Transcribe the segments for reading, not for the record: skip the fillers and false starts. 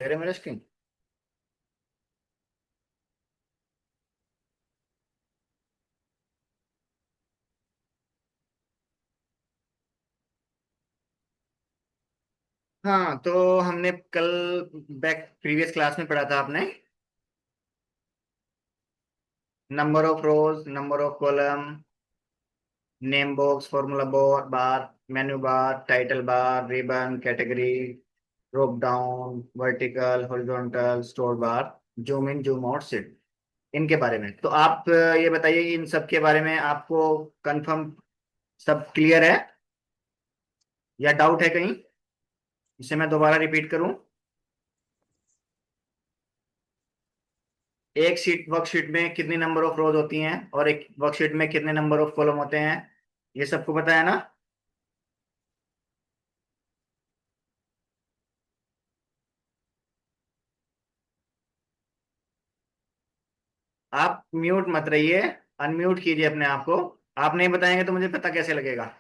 मेरे स्क्रीन। हाँ, तो हमने कल बैक प्रीवियस क्लास में पढ़ा था आपने। Number of rows, number of column, name box, formula bar, menu bar, title bar, ribbon, category, drop down, vertical, horizontal, store bar, zoom in, zoom out, sheet, इनके बारे में। तो आप ये बताइए कि इन सब के बारे में आपको कंफर्म सब क्लियर है या डाउट है कहीं? इसे मैं दोबारा रिपीट करूं। एक शीट वर्कशीट में कितनी नंबर ऑफ रोज होती हैं और एक वर्कशीट में कितने नंबर ऑफ कॉलम होते हैं, ये सबको पता है ना? आप म्यूट मत रहिए, अनम्यूट कीजिए अपने आप को। आप नहीं बताएंगे तो मुझे पता कैसे लगेगा?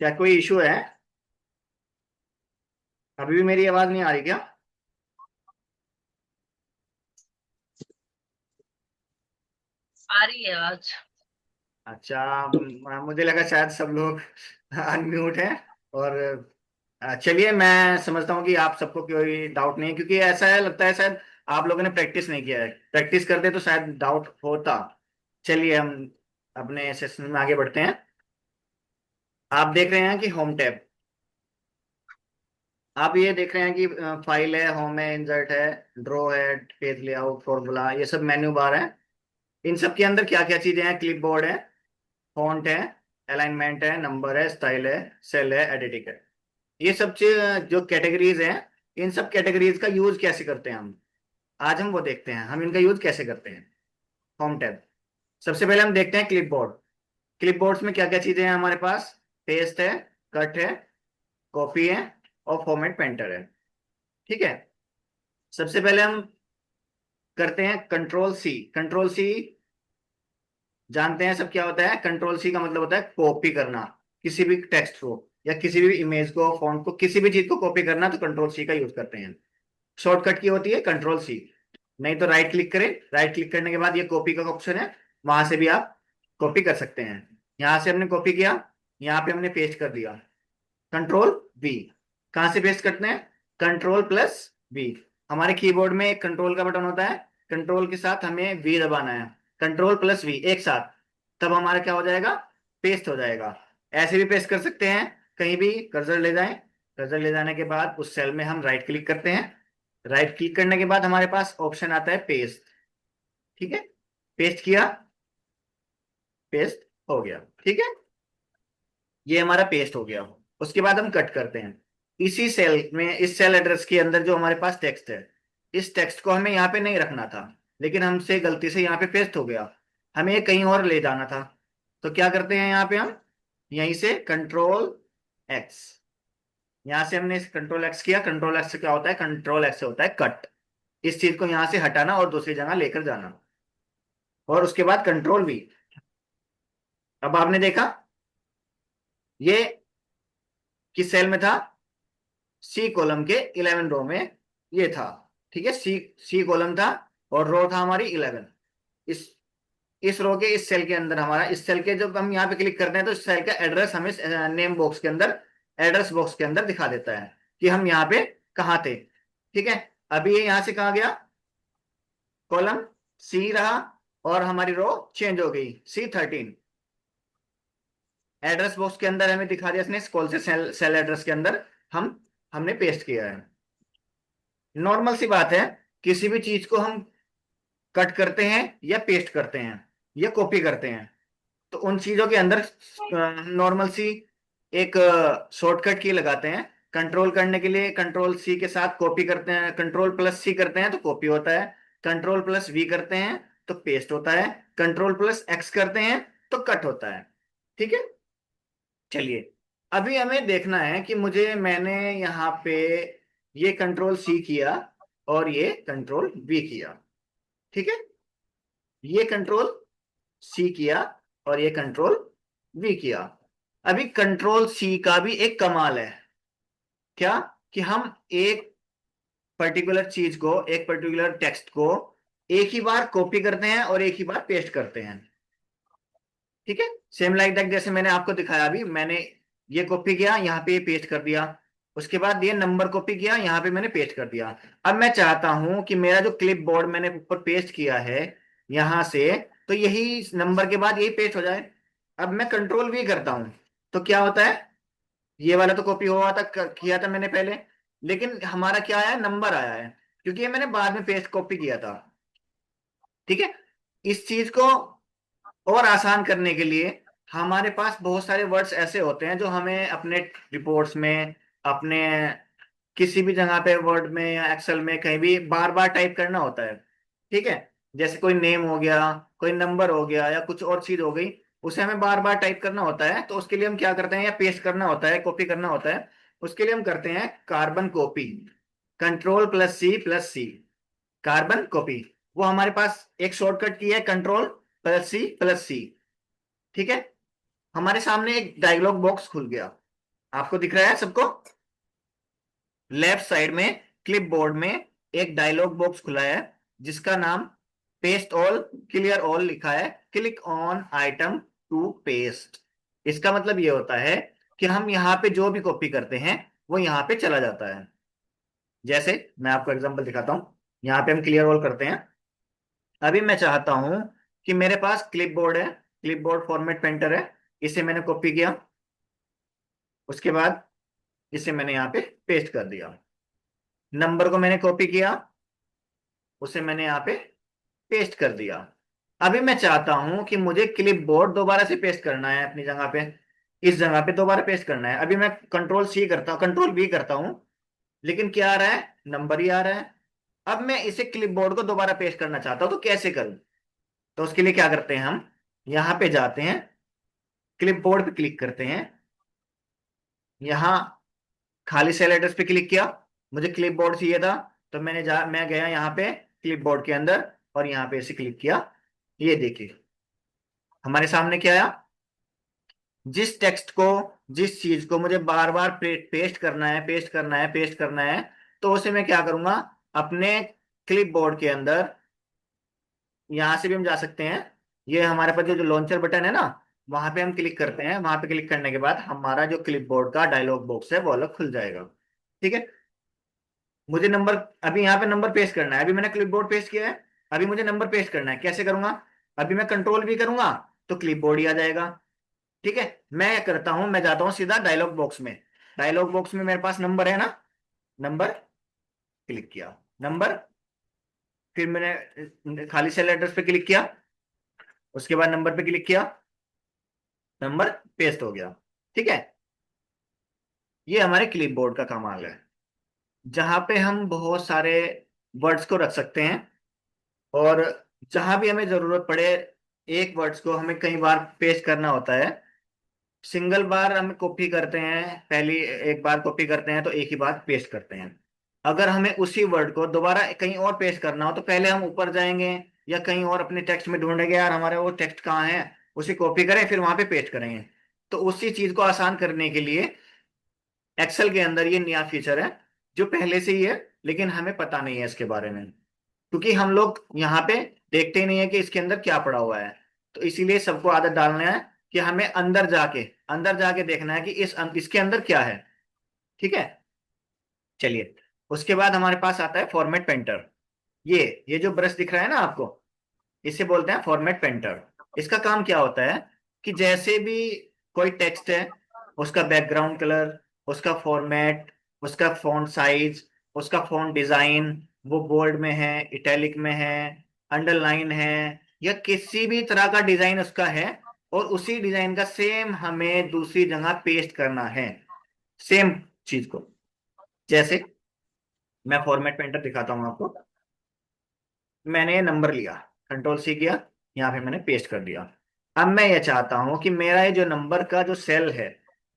क्या कोई इशू है? अभी भी मेरी आवाज नहीं आ रही क्या? आ रही है आवाज। अच्छा, मुझे लगा शायद सब लोग अनम्यूट हैं। और चलिए, मैं समझता हूँ कि आप सबको कोई डाउट नहीं है, क्योंकि ऐसा है, लगता है शायद आप लोगों ने प्रैक्टिस नहीं किया है। प्रैक्टिस करते तो शायद डाउट होता। चलिए, हम अपने सेशन में आगे बढ़ते हैं। आप देख रहे हैं कि होम टैब, आप ये देख रहे हैं कि फाइल है, होम है, इंसर्ट है, ड्रॉ है, पेज लेआउट, फॉर्मूला, ये सब मेन्यू बार है। इन सब के अंदर क्या क्या चीजें हैं? क्लिपबोर्ड है, फॉन्ट है, अलाइनमेंट है, नंबर है, स्टाइल है, सेल है, एडिटिंग है। ये सब चीज जो कैटेगरीज हैं, इन सब कैटेगरीज का यूज कैसे करते हैं हम, आज हम वो देखते हैं, हम इनका यूज कैसे करते हैं। होम टैब, सबसे पहले हम देखते हैं क्लिपबोर्ड। क्लिपबोर्ड्स में क्या क्या चीजें हैं हमारे पास? पेस्ट है, कट है, कॉपी है, और फॉर्मेट पेंटर है। ठीक है। सबसे पहले हम करते हैं कंट्रोल सी। कंट्रोल सी जानते हैं सब क्या होता है? कंट्रोल सी का मतलब होता है कॉपी करना, किसी भी टेक्स्ट को या किसी भी इमेज को, फॉन्ट को, किसी भी चीज को कॉपी करना, तो कंट्रोल सी का यूज करते हैं। शॉर्टकट की होती है कंट्रोल सी। नहीं तो राइट क्लिक करें, राइट क्लिक करने के बाद ये कॉपी का ऑप्शन है, वहां से भी आप कॉपी कर सकते हैं। यहां से हमने कॉपी किया, यहाँ पे हमने पेस्ट कर दिया। Control V. कहाँ से पेस्ट करते हैं? Control plus V. हमारे कीबोर्ड में एक कंट्रोल का बटन होता है, कंट्रोल के साथ हमें वी दबाना है। कंट्रोल प्लस वी एक साथ, तब हमारा क्या हो जाएगा? पेस्ट हो जाएगा। ऐसे भी पेस्ट कर सकते हैं, कहीं भी कर्सर ले जाएं। कर्सर ले जाने के बाद उस सेल में हम राइट क्लिक करते हैं। राइट क्लिक करने के बाद हमारे पास ऑप्शन आता है पेस्ट। ठीक है, पेस्ट किया, पेस्ट हो गया। ठीक है, ये हमारा पेस्ट हो गया। उसके बाद हम कट करते हैं। इसी सेल में, इस सेल एड्रेस के अंदर जो हमारे पास टेक्स्ट है, इस टेक्स्ट को हमें यहाँ पे नहीं रखना था, लेकिन हमसे गलती से यहाँ पे पेस्ट हो गया, हमें ये कहीं और ले जाना था। तो क्या करते हैं यहाँ पे हम? यहीं से कंट्रोल एक्स। यहाँ से हमने कंट्रोल एक्स किया। कंट्रोल एक्स से क्या होता है? कंट्रोल एक्स से होता है कट। इस चीज को यहाँ से हटाना और दूसरी जगह लेकर जाना। और उसके बाद कंट्रोल वी। अब आपने देखा ये किस सेल में था? सी कॉलम के 11 रो में ये था। ठीक है, सी सी कॉलम था और रो था हमारी 11। इस इस रो के इस सेल के अंदर, हमारा इस सेल के जब हम यहाँ पे क्लिक करते हैं तो इस सेल का एड्रेस हमें नेम बॉक्स के अंदर, एड्रेस बॉक्स के अंदर दिखा देता है कि हम यहाँ पे कहाँ थे। ठीक है, अभी ये यहाँ से कहाँ गया? कॉलम सी रहा, और हमारी रो चेंज हो गई, C13। एड्रेस बॉक्स के अंदर हमें दिखा दिया इसने, कौन से सेल सेल एड्रेस के अंदर हम हमने पेस्ट किया है। नॉर्मल सी बात है, किसी भी चीज को हम कट करते हैं या पेस्ट करते हैं या कॉपी करते हैं, तो उन चीजों के अंदर नॉर्मल सी एक शॉर्टकट की लगाते हैं। कंट्रोल करने के लिए कंट्रोल सी के साथ कॉपी करते हैं, कंट्रोल प्लस सी करते हैं तो कॉपी होता है, कंट्रोल प्लस वी करते हैं तो पेस्ट होता है, कंट्रोल प्लस एक्स करते हैं तो कट होता है। ठीक है, चलिए, अभी हमें देखना है कि मैंने यहाँ पे ये कंट्रोल सी किया और ये कंट्रोल वी किया। ठीक है, ये कंट्रोल सी किया और ये कंट्रोल वी किया। अभी कंट्रोल सी का भी एक कमाल है। क्या? कि हम एक पर्टिकुलर चीज को, एक पर्टिकुलर टेक्स्ट को एक ही बार कॉपी करते हैं और एक ही बार पेस्ट करते हैं। ठीक है, सेम लाइक दैट, जैसे मैंने आपको दिखाया अभी, मैंने ये कॉपी किया, यहाँ पे पेस्ट कर दिया। उसके बाद ये नंबर कॉपी किया, यहाँ पे मैंने पेस्ट कर दिया। अब मैं चाहता हूं कि मेरा जो क्लिप बोर्ड मैंने ऊपर पेस्ट किया है यहां से, तो यही नंबर के बाद यही पेस्ट हो जाए। अब मैं कंट्रोल भी करता हूं तो क्या होता है, ये वाला तो कॉपी हुआ था, किया था मैंने पहले, लेकिन हमारा क्या आया, नंबर आया है, क्योंकि ये मैंने बाद में पेस्ट कॉपी किया था। ठीक है, इस चीज को और आसान करने के लिए हमारे पास बहुत सारे वर्ड्स ऐसे होते हैं जो हमें अपने रिपोर्ट्स में, अपने किसी भी जगह पे वर्ड में या एक्सेल में कहीं भी बार बार टाइप करना होता है। ठीक है, जैसे कोई नेम हो गया, कोई नंबर हो गया, या कुछ और चीज हो गई, उसे हमें बार बार टाइप करना होता है। तो उसके लिए हम क्या करते हैं, या पेस्ट करना होता है, कॉपी करना होता है, उसके लिए हम करते हैं कार्बन कॉपी। कंट्रोल प्लस सी, कार्बन कॉपी। वो हमारे पास एक शॉर्टकट की है, कंट्रोल प्लस सी। ठीक है, हमारे सामने एक डायलॉग बॉक्स खुल गया, आपको दिख रहा है सबको? लेफ्ट साइड में क्लिपबोर्ड में एक डायलॉग बॉक्स खुला है जिसका नाम पेस्ट ऑल क्लियर ऑल लिखा है। Click on item to paste. इसका मतलब ये होता है कि हम यहाँ पे जो भी कॉपी करते हैं वो यहाँ पे चला जाता है। जैसे मैं आपको एग्जांपल दिखाता हूँ, यहाँ पे हम क्लियर ऑल करते हैं। अभी मैं चाहता हूं कि मेरे पास क्लिपबोर्ड है, क्लिपबोर्ड फॉर्मेट पेंटर है, इसे मैंने कॉपी किया, उसके बाद इसे मैंने यहाँ पे पेस्ट कर दिया। नंबर को मैंने कॉपी किया, उसे मैंने यहाँ पे पेस्ट कर दिया। अभी मैं चाहता हूं कि मुझे क्लिपबोर्ड दोबारा से पेस्ट करना है अपनी जगह पे, इस जगह पे दोबारा पेस्ट करना है। अभी मैं कंट्रोल सी करता हूँ, कंट्रोल वी करता हूं, लेकिन क्या आ रहा है, नंबर ही आ रहा है। अब मैं इसे क्लिपबोर्ड को दोबारा पेस्ट करना चाहता हूं, तो कैसे करूं? तो उसके लिए क्या करते हैं, हम यहाँ पे जाते हैं, क्लिपबोर्ड पे क्लिक करते हैं, यहाँ खाली सेल एड्रेस पे क्लिक किया, मुझे क्लिपबोर्ड चाहिए था, तो मैं गया यहाँ पे क्लिपबोर्ड के अंदर और यहाँ पे इसे क्लिक किया। ये देखिए हमारे सामने क्या आया, जिस टेक्स्ट को, जिस चीज को मुझे बार बार पेस्ट करना है, पेस्ट करना है, पेस्ट करना है, तो उसे मैं क्या करूंगा, अपने क्लिपबोर्ड के अंदर, यहां से भी हम जा सकते हैं, ये हमारे पास जो लॉन्चर बटन है ना, वहां पे हम क्लिक करते हैं। वहां पे क्लिक करने के बाद हमारा जो क्लिपबोर्ड का डायलॉग बॉक्स है वो अलग खुल जाएगा। ठीक है, मुझे नंबर, अभी यहाँ पे नंबर पेस्ट करना है, अभी मैंने क्लिपबोर्ड पेस्ट किया है, अभी मुझे नंबर पेस्ट करना है, कैसे करूंगा? अभी मैं कंट्रोल भी करूंगा तो क्लिपबोर्ड ही आ जाएगा। ठीक है, मैं करता हूं, मैं जाता हूं सीधा डायलॉग बॉक्स में, डायलॉग बॉक्स में मेरे पास नंबर है ना, नंबर, क्लिक किया, नंबर, फिर मैंने खाली सेल एड्रेस पे क्लिक किया, उसके बाद नंबर पे क्लिक किया, नंबर पेस्ट हो गया। ठीक है, ये हमारे क्लिपबोर्ड का कमाल है, जहां पे हम बहुत सारे वर्ड्स को रख सकते हैं, और जहां भी हमें जरूरत पड़े, एक वर्ड्स को हमें कई बार पेस्ट करना होता है, सिंगल बार हम कॉपी करते हैं, पहली एक बार कॉपी करते हैं तो एक ही बार पेस्ट करते हैं। अगर हमें उसी वर्ड को दोबारा कहीं और पेस्ट करना हो तो पहले हम ऊपर जाएंगे या कहीं और अपने टेक्स्ट में ढूंढेंगे, यार हमारा वो टेक्स्ट कहाँ है, उसे कॉपी करें फिर वहां पे पेस्ट करेंगे। तो उसी चीज को आसान करने के लिए एक्सेल के अंदर ये नया फीचर है, जो पहले से ही है लेकिन हमें पता नहीं है इसके बारे में, क्योंकि हम लोग यहाँ पे देखते ही नहीं है कि इसके अंदर क्या पड़ा हुआ है। तो इसीलिए सबको आदत डालना है कि हमें अंदर जाके देखना है कि इसके अंदर क्या है। ठीक है, चलिए, उसके बाद हमारे पास आता है फॉर्मेट पेंटर। ये जो ब्रश दिख रहा है ना आपको, इसे बोलते हैं फॉर्मेट पेंटर। इसका काम क्या होता है कि जैसे भी कोई टेक्स्ट है, उसका बैकग्राउंड कलर, उसका फॉर्मेट, उसका फॉन्ट साइज, उसका फॉन्ट डिजाइन, वो बोल्ड में है, इटैलिक में है, अंडरलाइन है, या किसी भी तरह का डिजाइन उसका है, और उसी डिजाइन का सेम हमें दूसरी जगह पेस्ट करना है, सेम चीज को। जैसे मैं फॉर्मेट पेंटर दिखाता हूँ आपको, मैंने ये नंबर लिया, कंट्रोल सी किया, यहाँ पे मैंने पेस्ट कर दिया। अब मैं ये चाहता हूं कि मेरा ये जो नंबर का जो सेल है,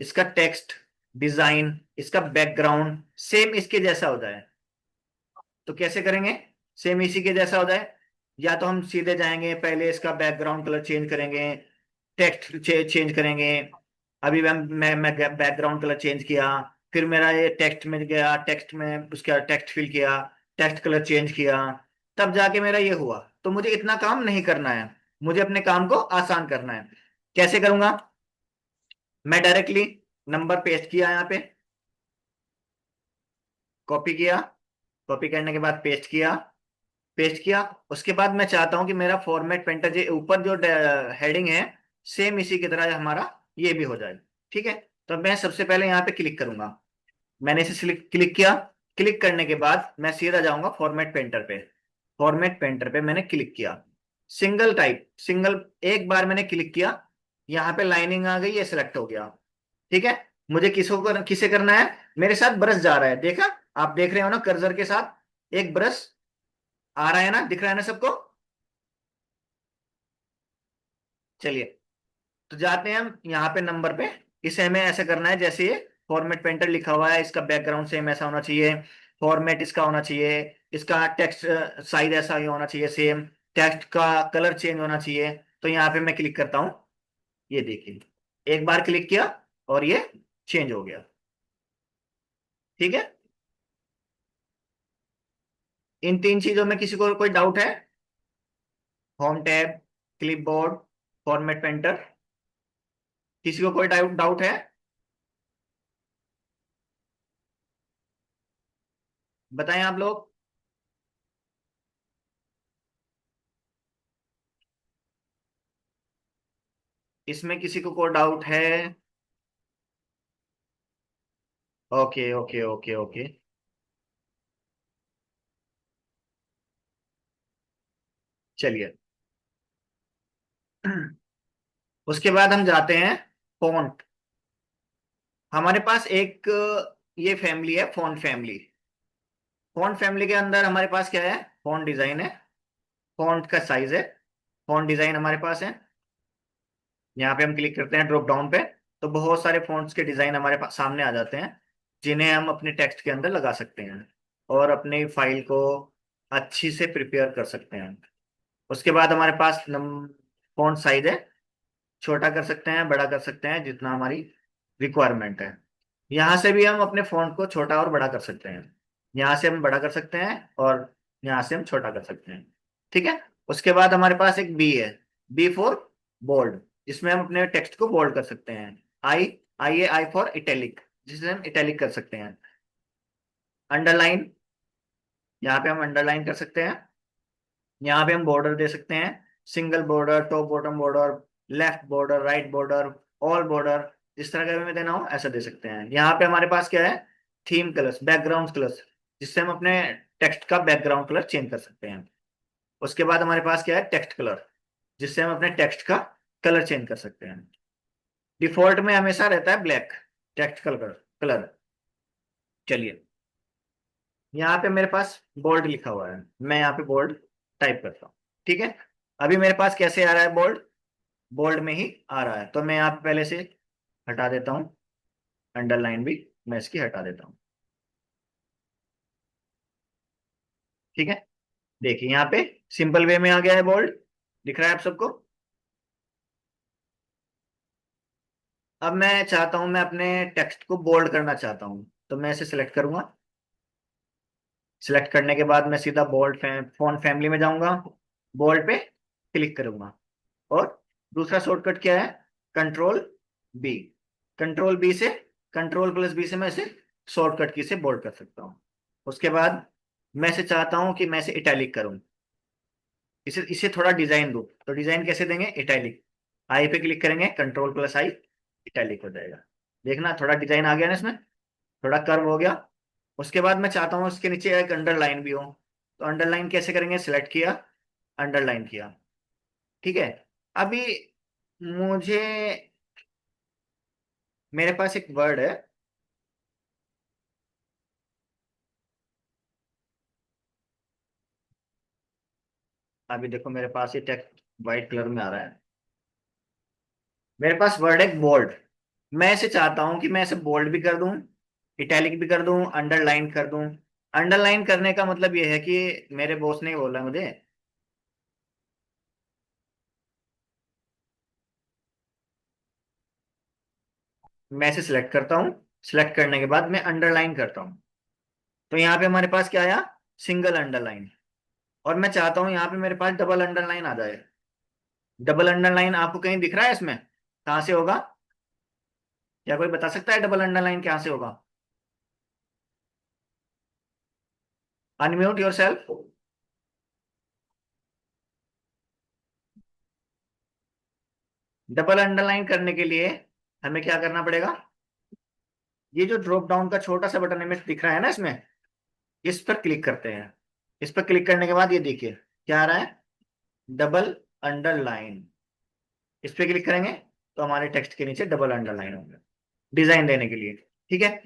इसका टेक्स्ट, डिजाइन, इसका बैकग्राउंड सेम इसके जैसा हो जाए। तो कैसे करेंगे सेम इसी के जैसा हो जाए? या तो हम सीधे जाएंगे, पहले इसका बैकग्राउंड कलर चेंज करेंगे, टेक्स्ट चेंज करेंगे। अभी मैं बैकग्राउंड कलर चेंज किया, फिर मेरा ये टेक्स्ट में गया, टेक्स्ट में उसका टेक्स्ट फिल किया, टेक्स्ट कलर चेंज किया, तब जाके मेरा ये हुआ। तो मुझे इतना काम नहीं करना है, मुझे अपने काम को आसान करना है। कैसे करूंगा? मैं डायरेक्टली नंबर पेस्ट किया यहाँ पे, कॉपी किया, कॉपी करने के बाद पेस्ट किया। उसके बाद मैं चाहता हूं कि मेरा फॉर्मेट पेंटर जो ऊपर जो हेडिंग है, सेम इसी की तरह हमारा ये भी हो जाए। ठीक है, तो मैं सबसे पहले यहाँ पे क्लिक करूंगा। मैंने इसे क्लिक किया। क्लिक करने के बाद मैं सीधा जाऊंगा फॉर्मेट पेंटर पे। फॉर्मेट पेंटर पे मैंने क्लिक किया, सिंगल टाइप, सिंगल, एक बार मैंने क्लिक किया, यहाँ पे लाइनिंग आ गई, ये सिलेक्ट हो गया। ठीक है, मुझे किसे करना है? मेरे साथ ब्रश जा रहा है, देखा? आप देख रहे हो ना कर्सर के साथ एक ब्रश आ रहा है ना, दिख रहा है ना सबको? चलिए, तो जाते हैं हम यहाँ पे नंबर पे। इसे हमें ऐसे करना है जैसे ये फॉर्मेट पेंटर लिखा हुआ है, इसका बैकग्राउंड सेम ऐसा होना चाहिए, फॉर्मेट इसका होना चाहिए, इसका टेक्स्ट साइज ऐसा ही होना चाहिए सेम, टेक्स्ट का कलर चेंज होना चाहिए। तो यहाँ पे मैं क्लिक करता हूँ, ये देखिए, एक बार क्लिक किया और ये चेंज हो गया। ठीक है, इन तीन चीजों में किसी को कोई डाउट है? Home tab, clipboard, format painter, किसी को कोई डाउट डाउट है? बताएं आप लोग। इसमें किसी को कोई डाउट है? Okay okay okay okay. चलिए, उसके बाद हम जाते हैं फॉन्ट। हमारे पास एक ये फैमिली है, फॉन्ट फैमिली। फॉन्ट फैमिली के अंदर हमारे पास क्या है? फॉन्ट डिजाइन है, फॉन्ट का साइज है, फॉन्ट डिजाइन हमारे पास है। यहाँ पे हम क्लिक करते हैं ड्रॉप डाउन पे, तो बहुत सारे फॉन्ट्स के डिजाइन हमारे पास सामने आ जाते हैं, जिन्हें हम अपने टेक्स्ट के अंदर लगा सकते हैं और अपनी फाइल को अच्छी से प्रिपेयर कर सकते हैं। उसके बाद हमारे पास फॉन्ट साइज है, छोटा कर सकते हैं, बड़ा कर सकते हैं, जितना हमारी रिक्वायरमेंट है। यहाँ से भी हम अपने फॉन्ट को छोटा और बड़ा कर सकते हैं। यहाँ से हम बड़ा कर सकते हैं और यहाँ से हम छोटा कर सकते हैं। ठीक है, उसके बाद हमारे पास एक बी है, बी फॉर बोल्ड, जिसमें हम अपने टेक्स्ट को बोल्ड कर सकते हैं। आई, आई फॉर इटैलिक, जिसे हम इटैलिक कर सकते हैं। अंडरलाइन, यहाँ पे हम अंडरलाइन कर सकते हैं। यहाँ पे हम बॉर्डर दे सकते हैं, single border, top bottom border, left border, right border, all border, जिस तरह का हमें देना हो ऐसा दे सकते हैं। यहाँ पे हमारे पास क्या है? थीम कलर्स, बैकग्राउंड कलर्स, जिससे हम अपने टेक्स्ट का बैकग्राउंड कलर चेंज कर सकते हैं। उसके बाद हमारे पास क्या है? टेक्स्ट कलर, जिससे हम अपने टेक्स्ट का कलर चेंज कर सकते हैं। डिफॉल्ट में हमेशा रहता है ब्लैक टेक्स्ट कलर कलर। चलिए, यहाँ पे मेरे पास बोल्ड लिखा हुआ है, मैं यहाँ पे बोल्ड टाइप करता हूँ। ठीक है, अभी मेरे पास कैसे आ रहा है बोल्ड? बोल्ड में ही आ रहा है, तो मैं यहाँ पे पहले से हटा देता हूँ, अंडरलाइन भी मैं इसकी हटा देता हूँ। ठीक है, देखिए यहाँ पे सिंपल वे में आ गया है बोल्ड, दिख रहा है आप सबको? अब मैं चाहता हूँ, मैं अपने टेक्स्ट को बोल्ड करना चाहता हूँ, तो मैं इसे सिलेक्ट करूंगा। सिलेक्ट करने के बाद मैं सीधा फॉन्ट फैमिली में जाऊंगा, बोल्ड पे क्लिक करूंगा, और दूसरा शॉर्टकट क्या है? Control B. कंट्रोल बी से, कंट्रोल प्लस बी से मैं इसे शॉर्टकट की से बोल्ड कर सकता हूँ। उसके बाद मैं इसे चाहता हूँ कि मैं इसे इटैलिक करूँ, इसे इसे थोड़ा डिजाइन दूँ, तो डिजाइन कैसे देंगे? इटैलिक। आई पे क्लिक करेंगे, कंट्रोल प्लस आई, इटैलिक हो जाएगा। देखना थोड़ा डिजाइन आ गया ना इसमें, थोड़ा कर्व हो गया। उसके बाद मैं चाहता हूँ उसके नीचे एक अंडरलाइन भी हो, तो अंडरलाइन कैसे करेंगे? सिलेक्ट किया, अंडरलाइन किया। ठीक है, अभी मुझे, मेरे पास एक वर्ड है, अभी देखो मेरे पास ये टेक्स्ट व्हाइट कलर में आ रहा है। मेरे पास वर्ड है बोल्ड, मैं इसे चाहता हूं कि मैं इसे बोल्ड भी कर दूं, इटैलिक भी कर दूं, अंडरलाइन कर दूं। अंडरलाइन करने का मतलब ये है कि मेरे बॉस ने बोला मुझे, मैं इसे सिलेक्ट करता हूँ, सिलेक्ट करने के बाद मैं अंडरलाइन करता हूँ, तो यहाँ पे हमारे पास क्या आया, सिंगल अंडरलाइन। और मैं चाहता हूँ यहाँ पे मेरे पास डबल अंडरलाइन आ जाए। डबल अंडरलाइन आपको कहीं दिख रहा है इसमें, कहाँ से होगा? क्या कोई बता सकता है डबल अंडरलाइन कहाँ से होगा? Unmute your self. Double underline करने के लिए हमें क्या करना पड़ेगा? ये जो ड्रॉप डाउन का छोटा सा बटन हमें दिख रहा है ना इसमें, इस पर क्लिक करते हैं। इस पर क्लिक करने के बाद ये देखिए क्या आ रहा है, डबल अंडरलाइन। इस पे क्लिक करेंगे तो हमारे टेक्स्ट के नीचे डबल अंडरलाइन होगा, डिजाइन देने के लिए। ठीक है,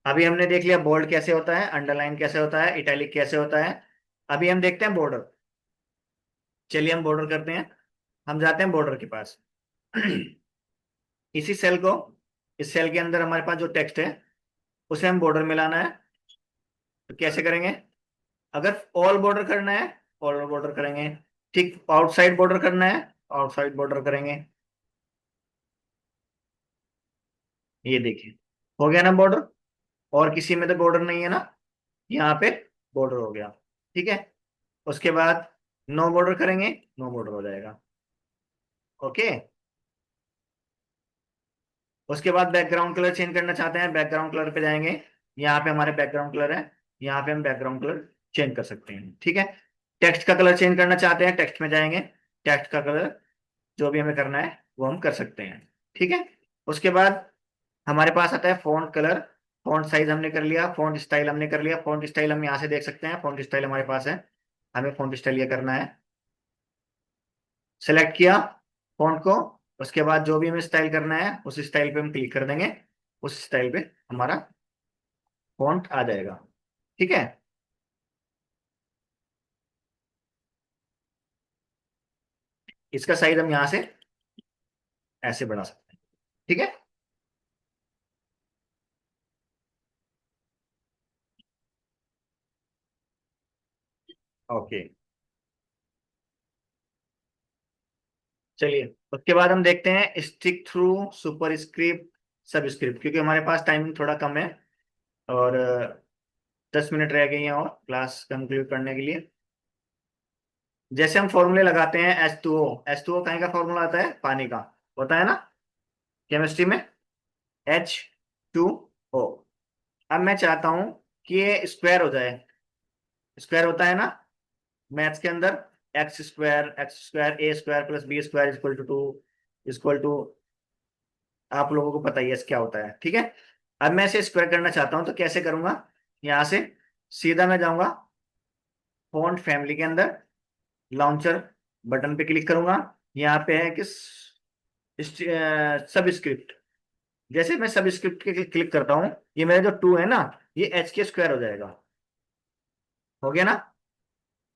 अभी हमने देख लिया बोल्ड कैसे होता है, अंडरलाइन कैसे होता है, इटैलिक कैसे होता है। अभी हम देखते हैं बॉर्डर। चलिए हम बॉर्डर करते हैं। हम जाते हैं बॉर्डर के पास। इसी सेल को, इस सेल के अंदर हमारे पास जो टेक्स्ट है उसे हम बॉर्डर में लाना है। तो कैसे करेंगे? अगर ऑल बॉर्डर करना है, ऑल बॉर्डर करेंगे। ठीक, आउटसाइड बॉर्डर करना है, आउटसाइड बॉर्डर करेंगे। ये देखिए हो गया ना बॉर्डर। और किसी में तो बॉर्डर नहीं है ना, यहाँ पे बॉर्डर हो गया। ठीक है, उसके बाद नो बॉर्डर करेंगे, नो बॉर्डर हो जाएगा। ओके, उसके बाद बैकग्राउंड कलर चेंज करना चाहते हैं, बैकग्राउंड कलर पे जाएंगे। यहाँ पे हमारे बैकग्राउंड कलर है, यहाँ पे हम बैकग्राउंड कलर चेंज कर सकते हैं। ठीक है, टेक्स्ट का कलर चेंज करना चाहते हैं, टेक्स्ट में जाएंगे, टेक्स्ट का कलर जो भी हमें करना है वो हम कर सकते हैं। ठीक है, उसके बाद हमारे पास आता है फॉन्ट कलर। फॉन्ट साइज हमने कर लिया, फॉन्ट स्टाइल हमने कर लिया। फॉन्ट स्टाइल हम यहाँ से देख सकते हैं, फॉन्ट स्टाइल हमारे पास है। हमें फॉन्ट स्टाइल ये करना है, सेलेक्ट किया फॉन्ट को। उसके बाद जो भी हमें स्टाइल करना है उस स्टाइल पे हम क्लिक कर देंगे, उस स्टाइल पे हमारा फॉन्ट आ जाएगा। ठीक है, इसका साइज हम यहाँ से ऐसे बढ़ा सकते हैं। ठीक है, ओके। चलिए उसके बाद हम देखते हैं स्टिक थ्रू सुपर स्क्रिप्ट सब स्क्रिप्ट, क्योंकि हमारे पास टाइमिंग थोड़ा कम है और 10 मिनट रह गई हैं और क्लास कंक्लूड करने के लिए। जैसे हम फॉर्मूले लगाते हैं, H2O, H2O कहीं का फॉर्मूला आता है, पानी का होता है ना केमिस्ट्री में, H2O। अब मैं चाहता हूं कि ये स्क्वायर हो जाए, स्क्वायर होता है ना मैथ्स के अंदर, X square A square plus B square equal to 2, equal to, आप लोगों को पता ही है क्या होता है। ठीक है, अब मैं इसे स्क्वायर करना चाहता हूं तो कैसे करूंगा? यहां से सीधा मैं जाऊंगा फॉन्ट फैमिली के अंदर, लॉन्चर बटन पे क्लिक करूंगा। यहाँ पे है कि सब स्क्रिप्ट। जैसे मैं सब स्क्रिप्ट के क्लिक करता हूँ, ये मेरा जो टू है ना, ये एच के स्क्वायर हो जाएगा। हो गया ना?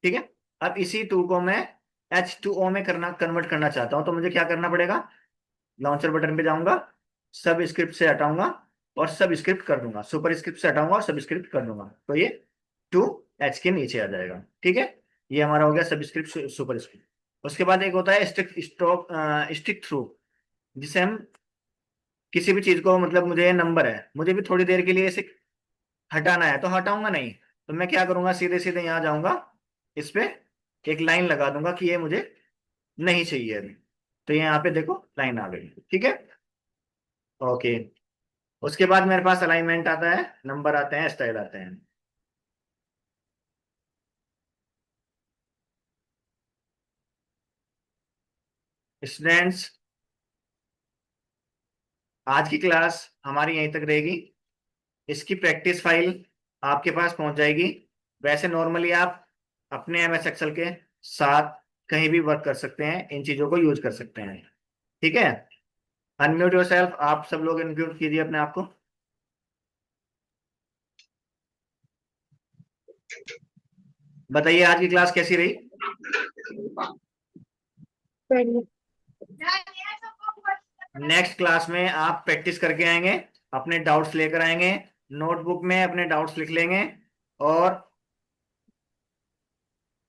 ठीक है, अब इसी टू को मैं H2O में करना, कन्वर्ट करना चाहता हूँ, तो मुझे क्या करना पड़ेगा? लॉन्चर बटन पे जाऊंगा, सब स्क्रिप्ट से हटाऊंगा और सब स्क्रिप्ट कर दूंगा, सुपर स्क्रिप्ट से हटाऊंगा और सब स्क्रिप्ट कर दूंगा, तो ये 2H के नीचे आ जाएगा। ठीक है, ये हमारा हो गया सब स्क्रिप्ट सुपर स्क्रिप्ट। उसके बाद एक होता है स्टिक थ्रू, जिसे हम किसी भी चीज को, मतलब मुझे नंबर है, मुझे भी थोड़ी देर के लिए इसे हटाना है, तो हटाऊंगा नहीं, तो मैं क्या करूंगा, सीधे सीधे यहाँ जाऊंगा, इस पे एक लाइन लगा दूंगा कि ये मुझे नहीं चाहिए अभी। तो ये यहाँ पे देखो लाइन आ गई। ठीक है, ओके। उसके बाद मेरे पास अलाइनमेंट आता है, नंबर आते हैं, स्टाइल आते हैं। स्टूडेंट्स, आज की क्लास हमारी यहीं तक रहेगी। इसकी प्रैक्टिस फाइल आपके पास पहुंच जाएगी। वैसे नॉर्मली आप अपने MS एक्सेल के साथ कहीं भी वर्क कर सकते हैं, इन चीजों को यूज कर सकते हैं। ठीक है, अनम्यूट योरसेल्फ, आप सब लोग अनम्यूट कीजिए अपने आप को। बताइए आज की क्लास कैसी रही? बढ़िया। नेक्स्ट क्लास में आप प्रैक्टिस करके आएंगे, अपने डाउट्स लेकर आएंगे, नोटबुक में अपने डाउट्स लिख लेंगे, और